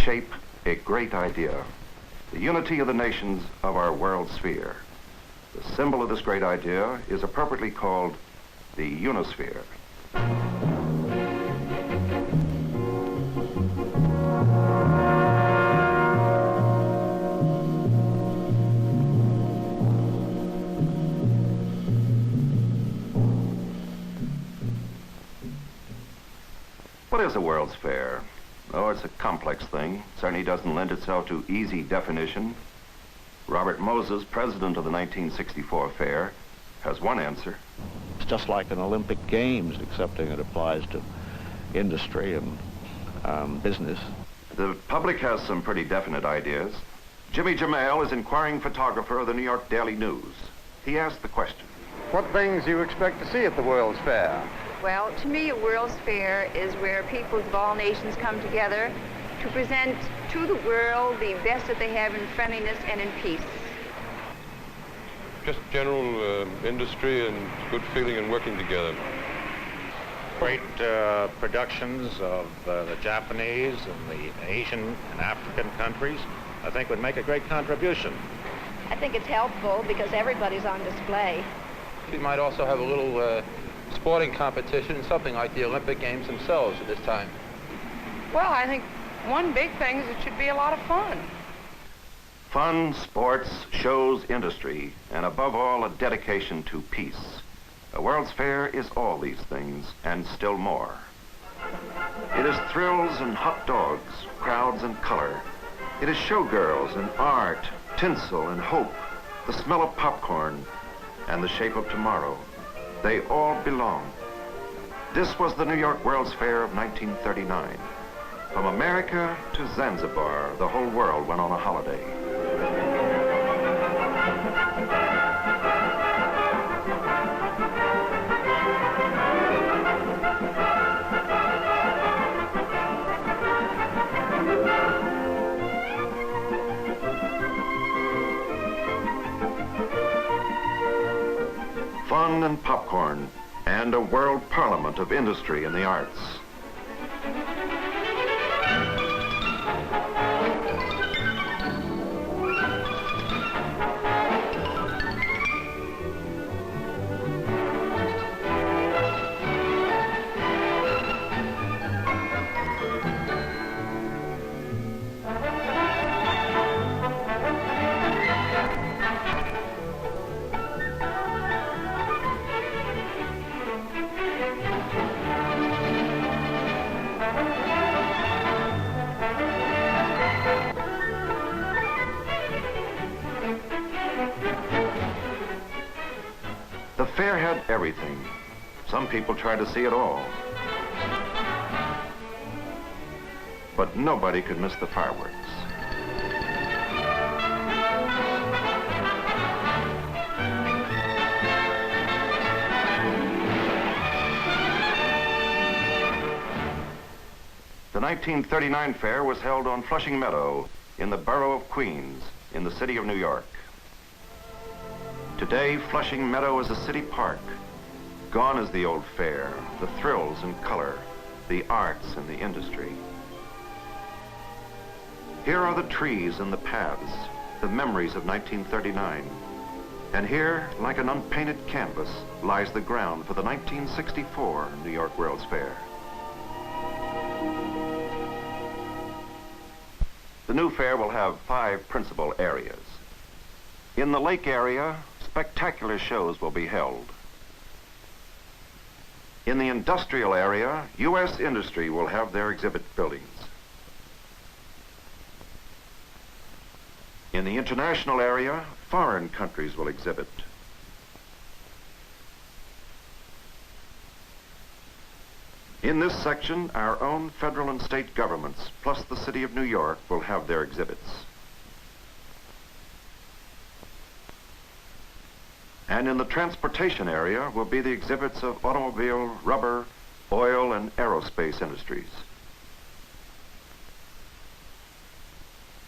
shape a great idea, the unity of the nations of our world sphere. The symbol of this great idea is appropriately called the Unisphere. What is a World's Fair? Oh, it's a complex thing. Certainly doesn't lend itself to easy definition. Robert Moses, president of the 1964 fair, has one answer. It's just like an Olympic Games, excepting it applies to industry and business. The public has some pretty definite ideas. Jimmy Jamale is inquiring photographer of the New York Daily News. He asked the question. What things do you expect to see at the World's Fair? Well, to me, a World's Fair is where peoples of all nations come together to present to the world the best that they have in friendliness and in peace. Just general industry and good feeling and working together. Great productions of the Japanese and the Asian and African countries, I think would make a great contribution. I think it's helpful because everybody's on display. We might also have a little sporting competition, something like the Olympic Games themselves at this time. Well, I think one big thing is it should be a lot of fun. Fun, sports, shows, industry, and above all, a dedication to peace. A World's Fair is all these things, and still more. It is thrills and hot dogs, crowds and color. It is showgirls and art, tinsel and hope, the smell of popcorn, and the shape of tomorrow. They all belong. This was the New York World's Fair of 1939. From America to Zanzibar, the whole world went on a holiday. Fun and popcorn, and a world parliament of industry and the arts. The fair had everything. Some people tried to see it all. But nobody could miss the fireworks. The 1939 fair was held on Flushing Meadow in the borough of Queens in the city of New York. Today, Flushing Meadow is a city park. Gone is the old fair, the thrills and color, the arts and the industry. Here are the trees and the paths, the memories of 1939. And here, like an unpainted canvas, lies the ground for the 1964 New York World's Fair. The new fair will have 5 principal areas. In the lake area, spectacular shows will be held. In the industrial area, U.S. industry will have their exhibit buildings. In the international area, foreign countries will exhibit. In this section, our own federal and state governments, plus the city of New York, will have their exhibits. And in the transportation area will be the exhibits of automobile, rubber, oil, and aerospace industries.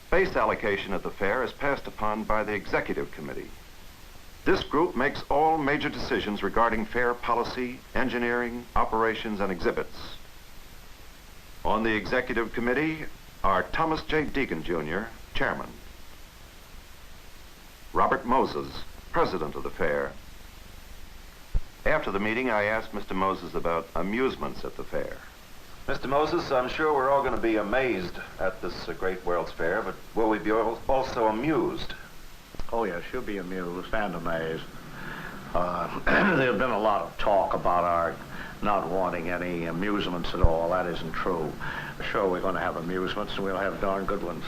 Space allocation at the fair is passed upon by the Executive Committee. This group makes all major decisions regarding fair policy, engineering, operations, and exhibits. On the Executive Committee are Thomas J. Deegan, Jr., chairman. Robert Moses, president of the fair. After the meeting, I asked Mr. Moses about amusements at the fair. Mr. Moses, I'm sure we're all going to be amazed at this great World's Fair, but will we be also amused? Oh, yes, you'll be amused and amazed. There's been a lot of talk about our not wanting any amusements at all. That isn't true. Sure, we're going to have amusements, and we'll have darn good ones.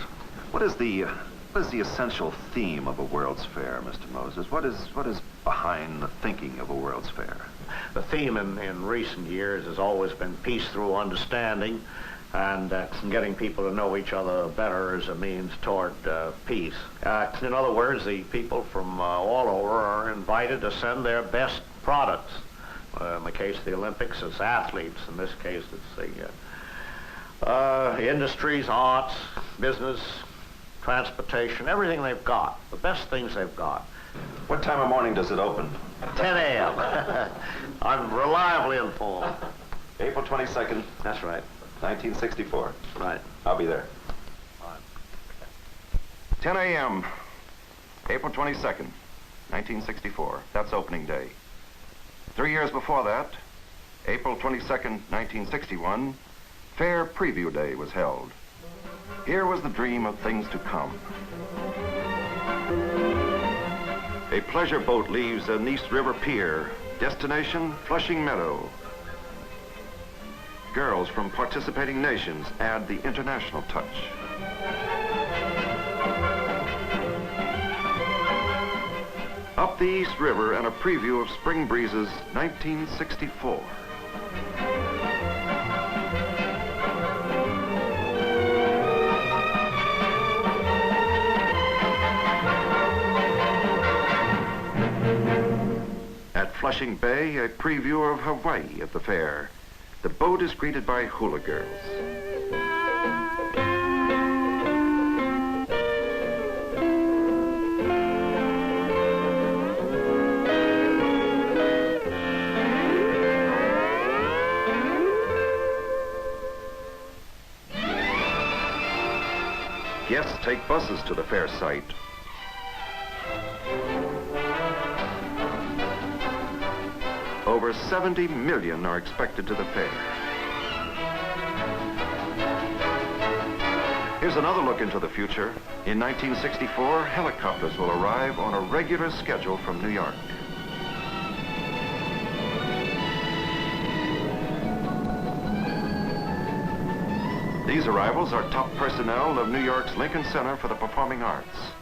What is the essential theme of a World's Fair, Mr. Moses? What is behind the thinking of a World's Fair? The theme in recent years has always been peace through understanding, and getting people to know each other better as a means toward peace. In other words, the people from all over are invited to send their best products. In the case of the Olympics, it's athletes. In this case, it's the industries, arts, business, transportation, everything they've got, the best things they've got. What time of morning does it open? 10 a.m. I'm reliably informed. April 22nd, That's right. 1964. Right. I'll be there. Fine. 10 a.m., April 22nd, 1964. That's opening day. 3 years before that, April 22nd, 1961, Fair Preview Day was held. Here was the dream of things to come. A pleasure boat leaves the Nease River Pier. Destination, Flushing Meadow. Girls from participating nations add the international touch. Up the East River and a preview of Spring Breezes 1964. At Flushing Bay, a preview of Hawaii at the fair. The boat is greeted by hula girls. Guests take buses to the fair site. Over 70 million are expected to the fair. Here's another look into the future. In 1964, helicopters will arrive on a regular schedule from New York. These arrivals are top personnel of New York's Lincoln Center for the Performing Arts.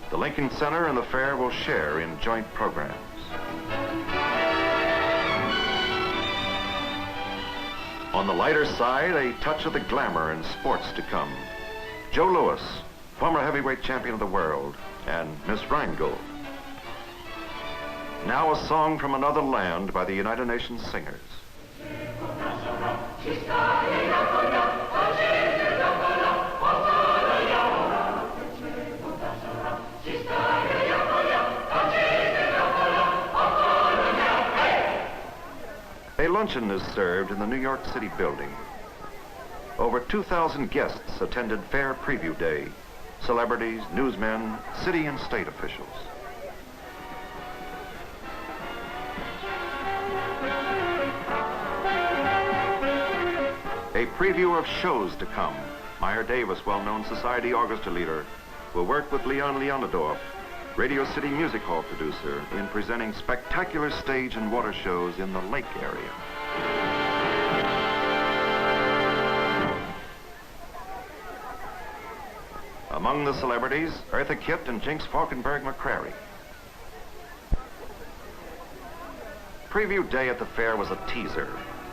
The Lincoln Center and the fair will share in joint programs. On the lighter side, a touch of the glamour and sports to come. Joe Louis, former heavyweight champion of the world, and Miss Rheingold. Now a song from another land by the United Nations Singers. A luncheon is served in the New York City building. Over 2,000 guests attended Fair Preview Day. Celebrities, newsmen, city and state officials. A preview of shows to come. Meyer Davis, well-known society orchestra leader, will work with Leon Leonidorf, Radio City Music Hall producer, in presenting spectacular stage and water shows in the lake area. Among the celebrities, Eartha Kitt and Jinx Falkenberg McCrary. Preview Day at the fair was a teaser,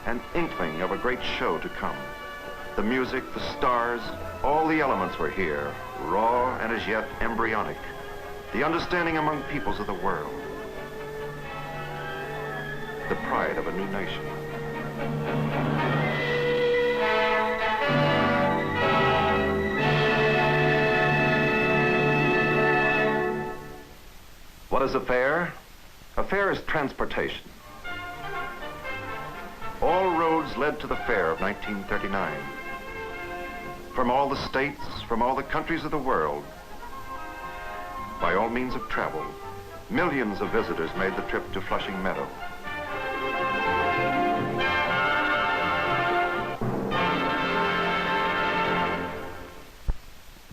an inkling of a great show to come. The music, the stars, all the elements were here, raw and as yet embryonic. The understanding among peoples of the world. The pride of a new nation. What is a fair? A fair is transportation. All roads led to the fair of 1939. from all the states, from all the countries of the world. By all means of travel, millions of visitors made the trip to Flushing Meadow.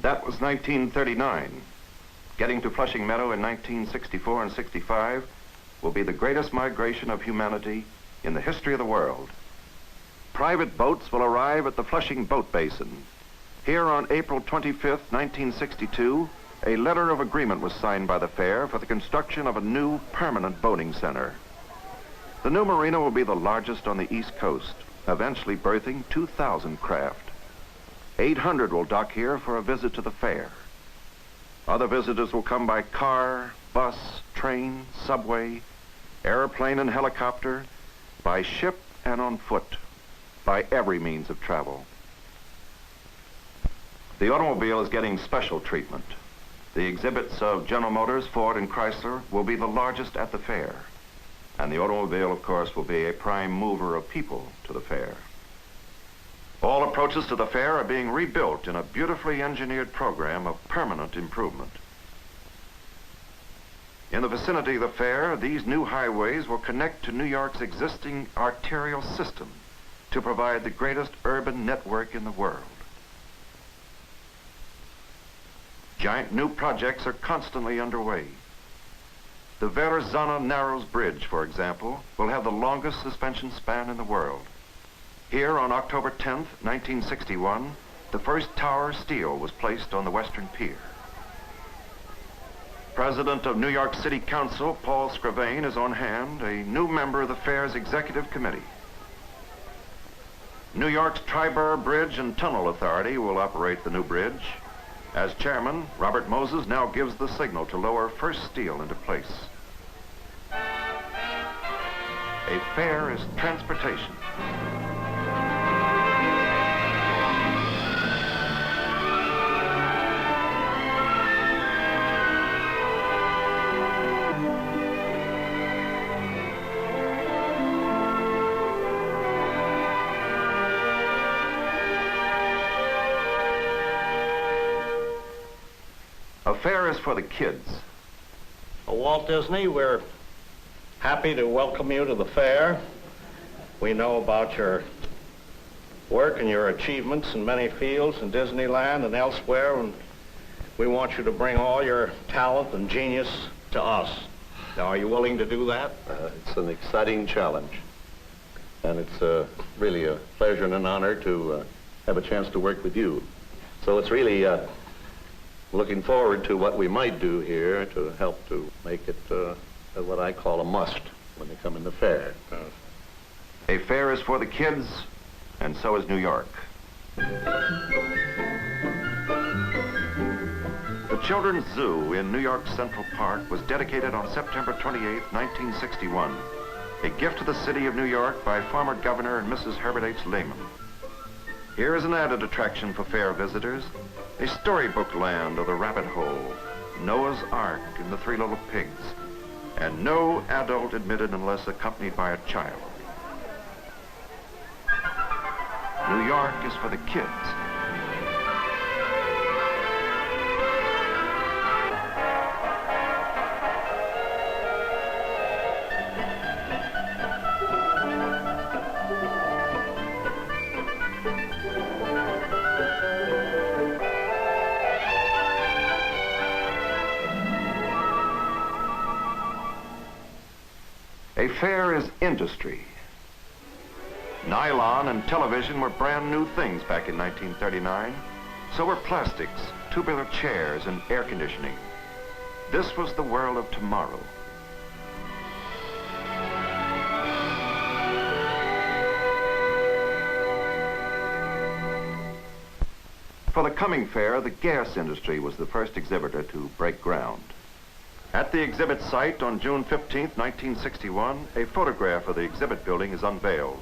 That was 1939. Getting to Flushing Meadow in 1964 and 65 will be the greatest migration of humanity in the history of the world. Private boats will arrive at the Flushing Boat Basin. Here on April 25th, 1962, a letter of agreement was signed by the fair for the construction of a new permanent boating center. The new marina will be the largest on the East Coast, eventually berthing 2,000 craft. 800 will dock here for a visit to the fair. Other visitors will come by car, bus, train, subway, airplane and helicopter, by ship and on foot, by every means of travel. The automobile is getting special treatment. The exhibits of General Motors, Ford, and Chrysler will be the largest at the fair. And the automobile, of course, will be a prime mover of people to the fair. All approaches to the fair are being rebuilt in a beautifully engineered program of permanent improvement. In the vicinity of the fair, these new highways will connect to New York's existing arterial system to provide the greatest urban network in the world. Giant new projects are constantly underway. The Verrazano Narrows Bridge, for example, will have the longest suspension span in the world. Here on October 10th, 1961, the first tower steel was placed on the western pier. President of New York City Council, Paul Scravane, is on hand, a new member of the fair's executive committee. New York's Triborough Bridge and Tunnel Authority will operate the new bridge. As chairman, Robert Moses now gives the signal to lower first steel into place. A fair is transportation. A fair is for the kids. Walt Disney, we're happy to welcome you to the fair. We know about your work and your achievements in many fields in Disneyland and elsewhere, and we want you to bring all your talent and genius to us. Now, are you willing to do that? It's an exciting challenge, and it's really a pleasure and an honor to have a chance to work with you. So it's really looking forward to what we might do here to help to make it what I call a must when they come in the fair. A fair is for the kids, and so is New York. The Children's Zoo in New York's Central Park was dedicated on September 28, 1961, a gift to the city of New York by former Governor and Mrs. Herbert H. Lehman. Here is an added attraction for fair visitors, a storybook land of the rabbit hole, Noah's Ark and the Three Little Pigs, and no adult admitted unless accompanied by a child. New York is for the kids. A fair is industry. Nylon and television were brand new things back in 1939. So were plastics, tubular chairs, and air conditioning. This was the world of tomorrow. For the coming fair, the gas industry was the first exhibitor to break ground. At the exhibit site on June 15, 1961, a photograph of the exhibit building is unveiled.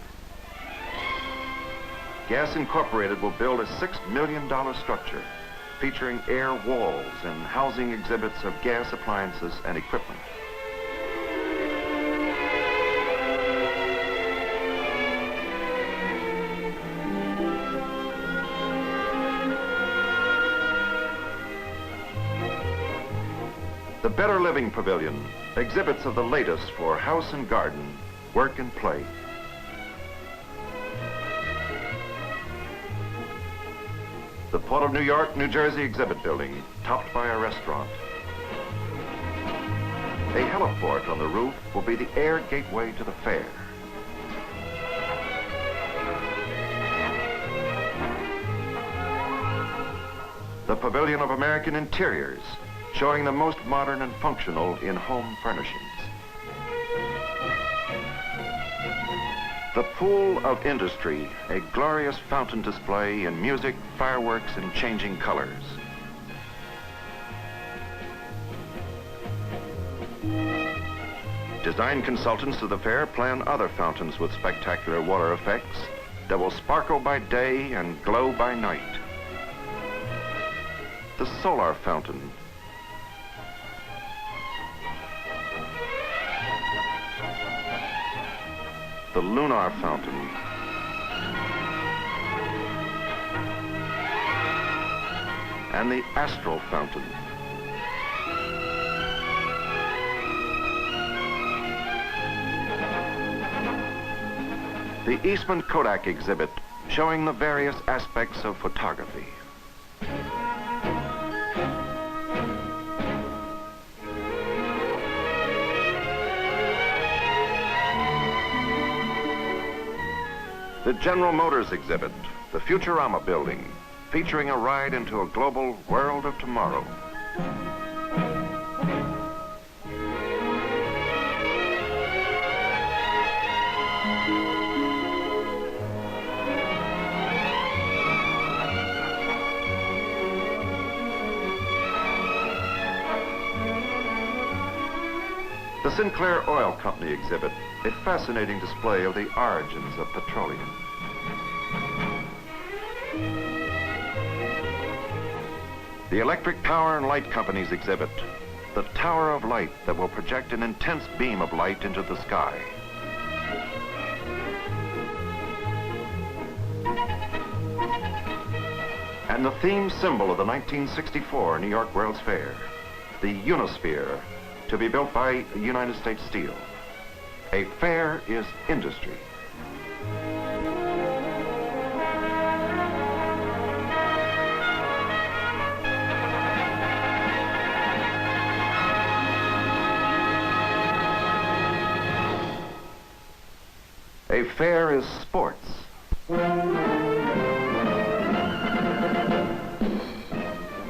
Gas Incorporated will build a $6 million structure featuring air walls and housing exhibits of gas appliances and equipment. The Better Living Pavilion, exhibits of the latest for house and garden, work and play. The Port of New York, New Jersey exhibit building, topped by a restaurant. A heliport on the roof will be the air gateway to the fair. The Pavilion of American Interiors, showing the most modern and functional in-home furnishings. The Pool of Industry, a glorious fountain display in music, fireworks, and changing colors. Design consultants of the fair plan other fountains with spectacular water effects that will sparkle by day and glow by night. The Solar Fountain. The Lunar Fountain. And the Astral Fountain. The Eastman Kodak exhibit, showing the various aspects of photography. The General Motors exhibit, the Futurama building, featuring a ride into a global world of tomorrow. The Sinclair Oil Company exhibit, a fascinating display of the origins of petroleum. The Electric Power and Light Company's exhibit, the Tower of Light that will project an intense beam of light into the sky. And the theme symbol of the 1964 New York World's Fair, the Unisphere, to be built by United States Steel. A fair is industry. A fair is sports.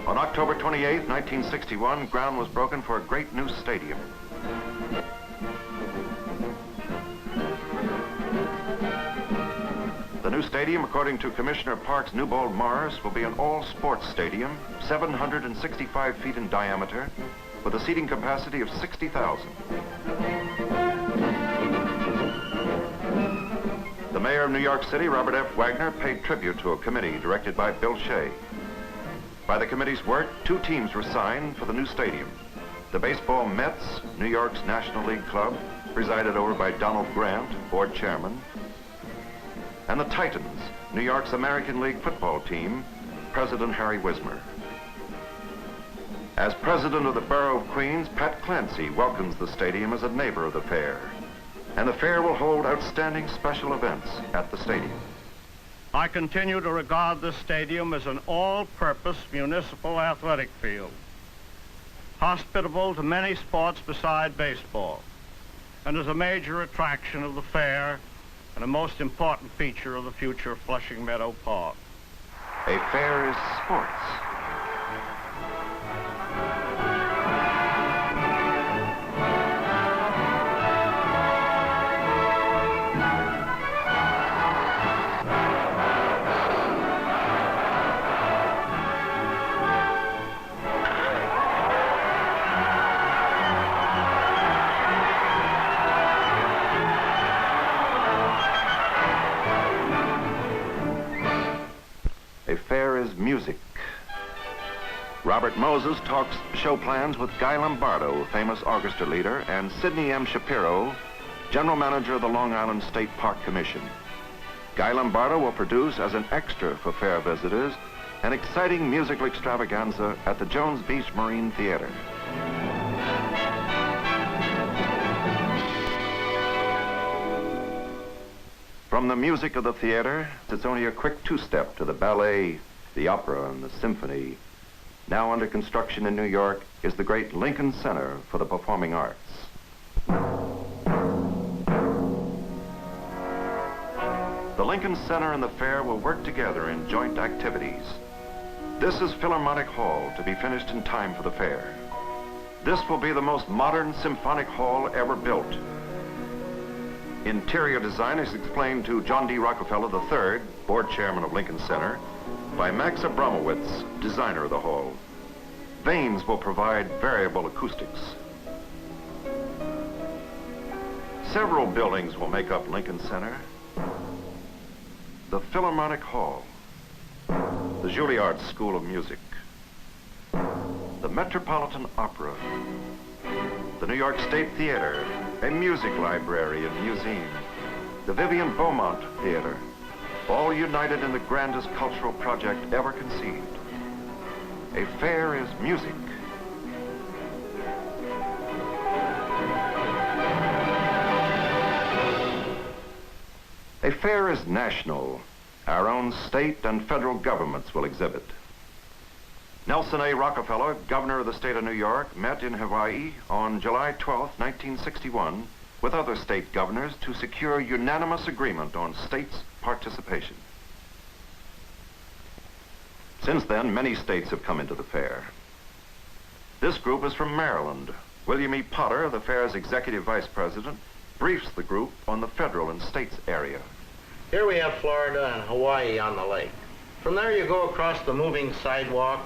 On October 28, 1961, ground was broken for a great new stadium. The new stadium, according to Commissioner Parks Newbold Morris, will be an all-sports stadium, 765 feet in diameter, with a seating capacity of 60,000. The mayor of New York City, Robert F. Wagner, paid tribute to a committee directed by Bill Shea. By the committee's work, 2 teams were signed for the new stadium. The baseball Mets, New York's National League club, presided over by Donald Grant, board chairman, and the Titans, New York's American League football team, President Harry Wismer. As president of the Borough of Queens, Pat Clancy welcomes the stadium as a neighbor of the fair, and the fair will hold outstanding special events at the stadium. I continue to regard this stadium as an all-purpose municipal athletic field, hospitable to many sports beside baseball, and as a major attraction of the fair and a most important feature of the future Flushing Meadow Park. A fair is sports. A fair is music. Robert Moses talks show plans with Guy Lombardo, famous orchestra leader, and Sidney M. Shapiro, general manager of the Long Island State Park Commission. Guy Lombardo will produce as an extra for fair visitors an exciting musical extravaganza at the Jones Beach Marine Theater. From the music of the theater, it's only a quick two-step to the ballet, the opera, and the symphony. Now under construction in New York is the great Lincoln Center for the Performing Arts. The Lincoln Center and the fair will work together in joint activities. This is Philharmonic Hall, to be finished in time for the fair. This will be the most modern symphonic hall ever built. Interior design is explained to John D. Rockefeller III, board chairman of Lincoln Center, by Max Abramowitz, designer of the hall. Vanes will provide variable acoustics. Several buildings will make up Lincoln Center. The Philharmonic Hall, the Juilliard School of Music, the Metropolitan Opera, the New York State Theater, a music library and museum, the Vivian Beaumont Theater, all united in the grandest cultural project ever conceived. A fair is music. A fair is national. Our own state and federal governments will exhibit. Nelson A. Rockefeller, governor of the state of New York, met in Hawaii on July 12, 1961, with other state governors to secure unanimous agreement on states' participation. Since then, many states have come into the fair. This group is from Maryland. William E. Potter, the fair's executive vice president, briefs the group on the federal and states area. Here we have Florida and Hawaii on the lake. From there you go across the moving sidewalk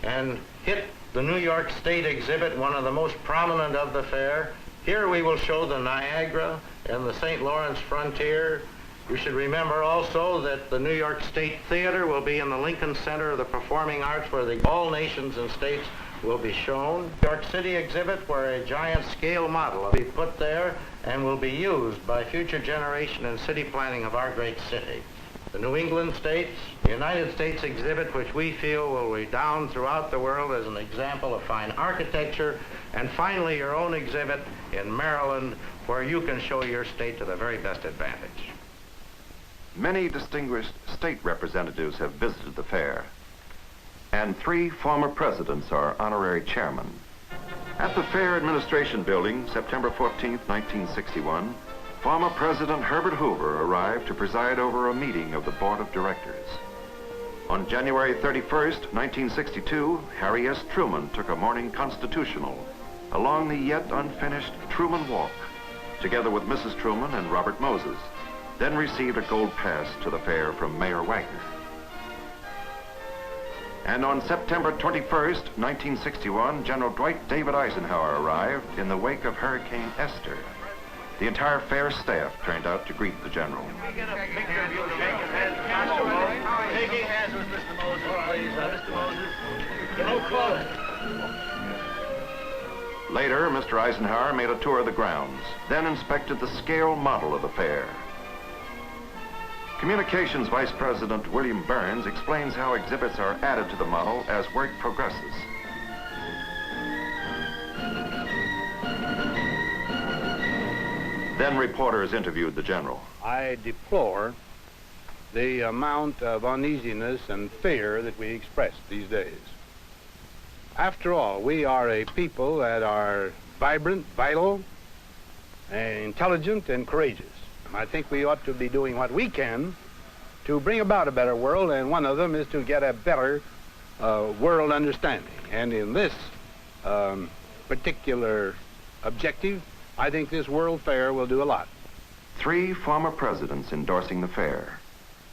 and hit the New York State exhibit, one of the most prominent of the fair. Here we will show the Niagara and the St. Lawrence frontier. You should remember also that the New York State Theater will be in the Lincoln Center of the Performing Arts, where all nations and states will be shown. New York City exhibit, where a giant scale model will be put there and will be used by future generation in city planning of our great city. The New England states, the United States exhibit, which we feel will redound throughout the world as an example of fine architecture, and finally your own exhibit in Maryland, where you can show your state to the very best advantage. Many distinguished state representatives have visited the fair, and 3 former presidents are honorary chairmen. At the Fair Administration Building, September 14, 1961, former President Herbert Hoover arrived to preside over a meeting of the Board of Directors. On January 31st, 1962, Harry S. Truman took a morning constitutional along the yet unfinished Truman Walk, together with Mrs. Truman and Robert Moses, then received a gold pass to the fair from Mayor Wagner. And on September 21st, 1961, General Dwight David Eisenhower arrived in the wake of Hurricane Esther. The entire fair staff turned out to greet the general. Shaking hands with Mr. Moses, please. Mr. Moses, don't call it. Later, Mr. Eisenhower made a tour of the grounds, then inspected the scale model of the fair. Communications Vice President William Burns explains how exhibits are added to the model as work progresses. Then reporters interviewed the general. I deplore the amount of uneasiness and fear that we express these days. After all, we are a people that are vibrant, vital, intelligent, and courageous. And I think we ought to be doing what we can to bring about a better world, and one of them is to get a better world understanding. And in this particular objective, I think this World Fair will do a lot. 3 former presidents endorsing the fair,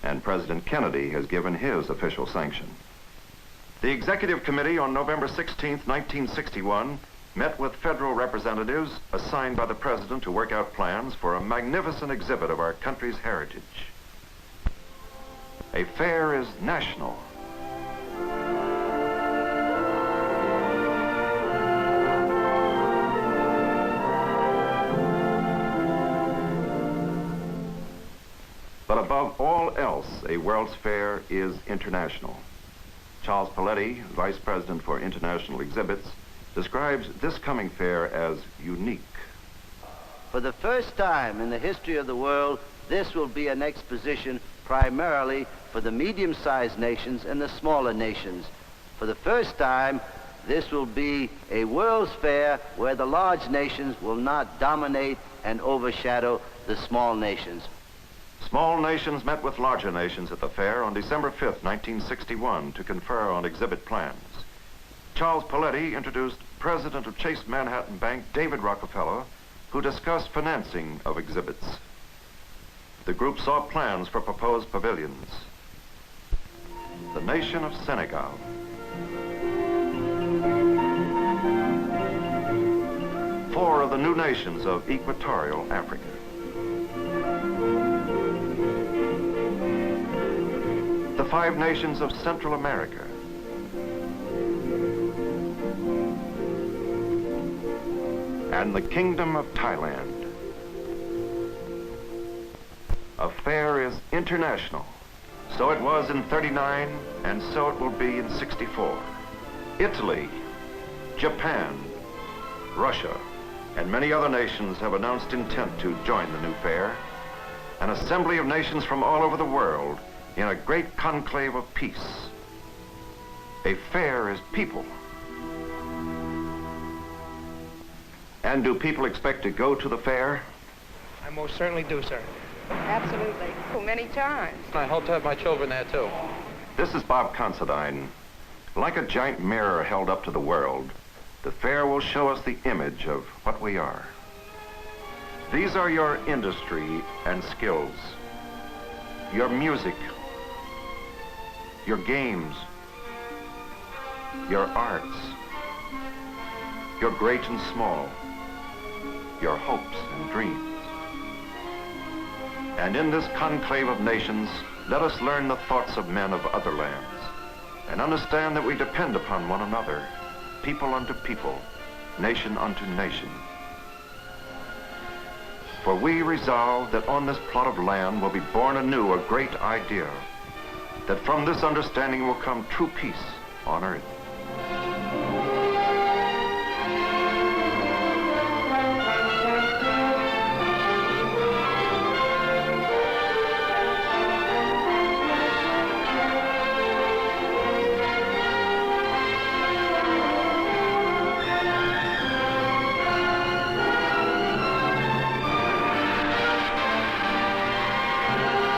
and President Kennedy has given his official sanction. The Executive Committee on November 16, 1961, met with federal representatives assigned by the President to work out plans for a magnificent exhibit of our country's heritage. A fair is national. But above all else, a World's Fair is international. Charles Paletti, Vice President for International Exhibits, describes this coming fair as unique. For the first time in the history of the world, this will be an exposition primarily for the medium-sized nations and the smaller nations. For the first time, this will be a World's Fair where the large nations will not dominate and overshadow the small nations. Small nations met with larger nations at the fair on December 5th, 1961 to confer on exhibit plans. Charles Paletti introduced President of Chase Manhattan Bank, David Rockefeller, who discussed financing of exhibits. The group saw plans for proposed pavilions. The nation of Senegal. Four of the new nations of equatorial Africa. The 5 nations of Central America. And the Kingdom of Thailand. A fair is international. So it was in 39, and so it will be in 64. Italy, Japan, Russia, and many other nations have announced intent to join the new fair. An assembly of nations from all over the world in a great conclave of peace. A fair is people. And do people expect to go to the fair? I most certainly do, sir. Absolutely. So many times. I hope to have my children there, too. This is Bob Considine. Like a giant mirror held up to the world, the fair will show us the image of what we are. These are your industry and skills, your music, your games, your arts, your great and small, your hopes and dreams. And in this conclave of nations, let us learn the thoughts of men of other lands and understand that we depend upon one another, people unto people, nation unto nation. For we resolve that on this plot of land will be born anew a great idea, that from this understanding will come true peace on earth.